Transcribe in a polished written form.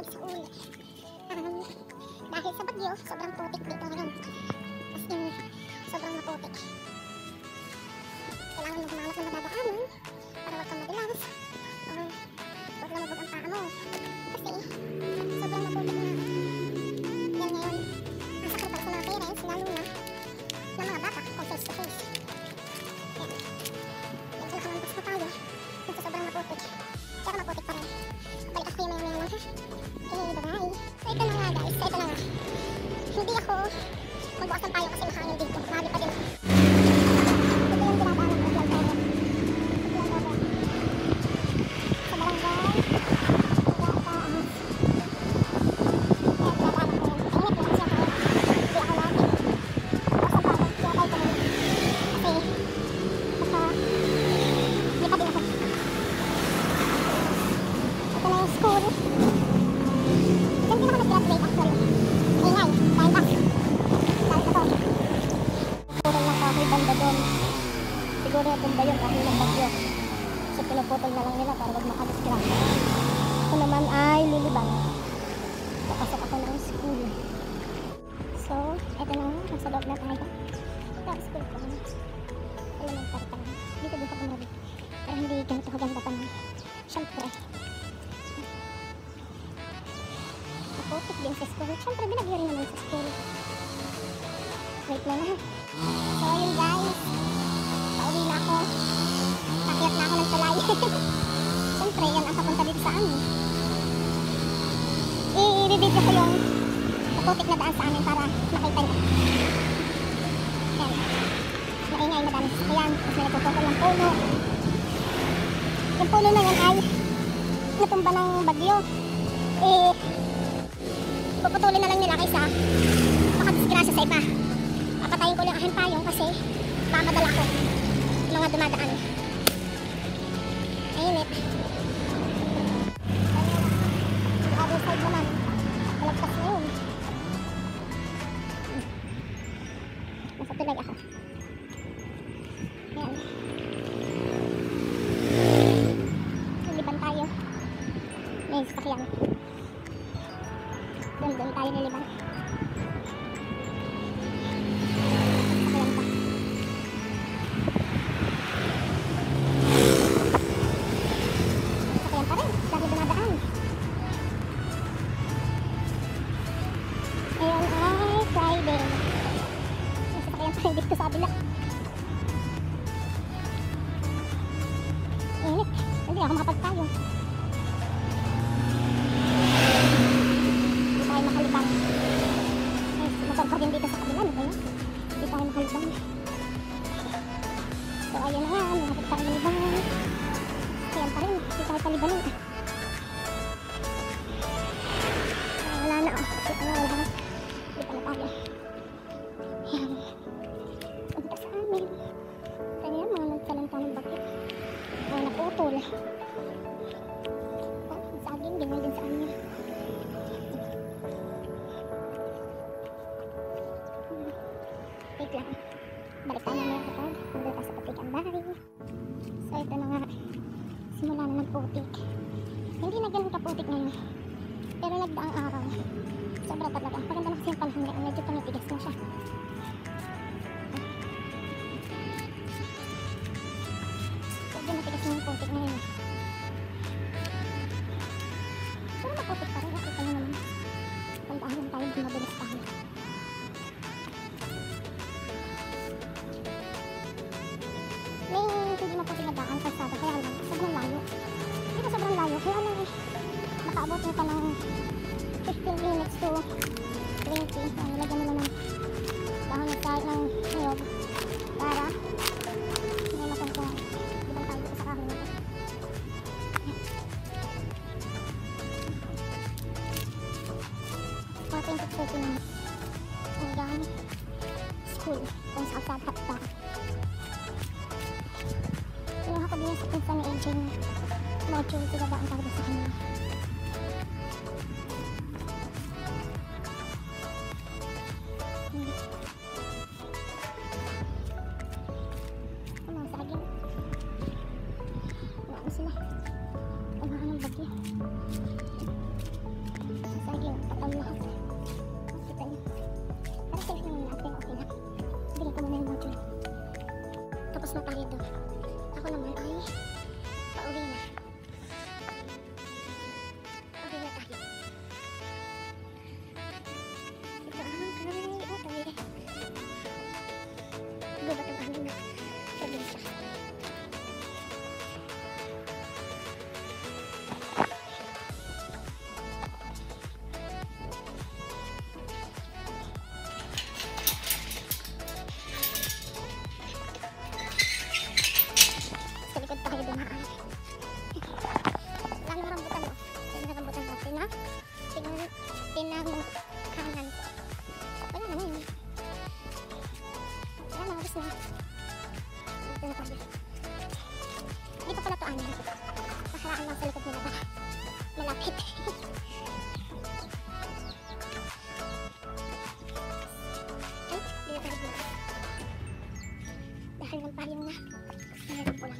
mag-school. Dahil sa bagyo, sobrang putik dito ngayon. As in, sobrang maputik. Kailangan mo gumanap ng madadaanan para wag kang madulas o wag na mabog ang paa mo. Kasi, sobrang maputik na. Dahil ngayon, ang sakit para sa mga parents, lalo na ng mga bata kung face to face. Yan. Yan, nakalampas na tayo. Kasi sobrang maputik. Pero maputik pa rin. Balik ako yung maya-maya lang ha. Okay, bye-bye. So ito na nga guys, ito na nga. Hindi ako magbukas ng payo kasi mahangin dito. Mahali pa din ako. Ito yung dinadaanan ko vlog over. Vlog over. Sa barangay. Siguro tumba yun dahil ng bagyo. So pinuputol na lang nila para wag makadisgrasya. Ako naman ay liliban. Papasok ako ng school. So, eto na nga. Nasa loob na tayo. Ito ang school ko. Elementary pa lang. Dito din ako marami. Pero hindi ganito kaganda pa naman. Siyempre. Naputik din sa school. Siyempre binagyo rin naman sa school. Wait lang na. So yun guys. Pauwi na ako. Pakyat na ako ng tulay. Siyempre, yan ang papunta dito sa amin. I-review ko yung maputik na daan sa amin para makita nyo. Yan. Maingay na daan sa sakyan. Tapos may nagpuputol ng puno. Yung puno na yan ay natumba ng bagyo. Puputulin na lang nila kaysa makadisgrasya sa iba. Papatayin ko lang aking payong kasi pamadala ko mga dumadaan. Mainit. Sa other side naman, malagpas na yun. Nasa tulay ako. Ayan. Liliban tayo. May sasakyan. Doon tayo liliban. Dito sa kabila. Init. Hindi ako makapagtayo. Hindi tayo makalibang. Motor pa din dito sa kabila. Ano ba yun? Hindi tayo makalibang. So ayun na nga. Nakapag tayo malibang. Ayan pa rin. Hindi tayo palibanin. Wala na. Kasi ano wala na. Hindi pa na tayo. Ayan. Punta sa amin. Kaya mga nagsalanta ng bakit. Mga naputol. Saging, ganyan din sa amin. Wait lang. Balik tayo mamaya kapag nandito sa patik ang bahay. So ito na nga. Simula na nagputik. Hindi na ganun kaputik ngayon. Pero nagdaang araw. Sobra talaga. Maganda na kasi yung panahon ngayon. Medyo tumitigas na siya. Matigas na yung putik na yun. Pero maputik pa rin. Nakita nyo naman. Tandaan lang tayo. Mabilis tayo. May hindi maputik na daan. Kalsada. Kaya lang. Sobrang layo. Dito sobrang layo. Kaya lang eh. Makaabot nyo ka ng 15 minutes to 20. Nilagyan mo na ng dahon ng kahit ng niyog. Para may mapunta. Mga 20-30 minutes hanggang school kung sa outside hot pa. Kinuha ko din yung sa pinsan ni AJ na module pinadaan talaga sa kanya. Mga saging. Wala na sila. Umahan ng bagyo. tapos na tayo doon. Ako naman ay pauwi na. Pauwi na tayo. Ito ang kami utay. Gubat ang aming na probinsya. Sa likod tayo dumaan. Lalo rambutan mo. Tingnan na rambutan mo. Tingnan mo kanan. Wala na yun. Wala na, ubus na. Dito na tayo. Dito pala to amin. Nakaraan lang sa likod nila ba? Malapit. Ay, dito tayo. Dahil ng payong na. Mayroon po lang.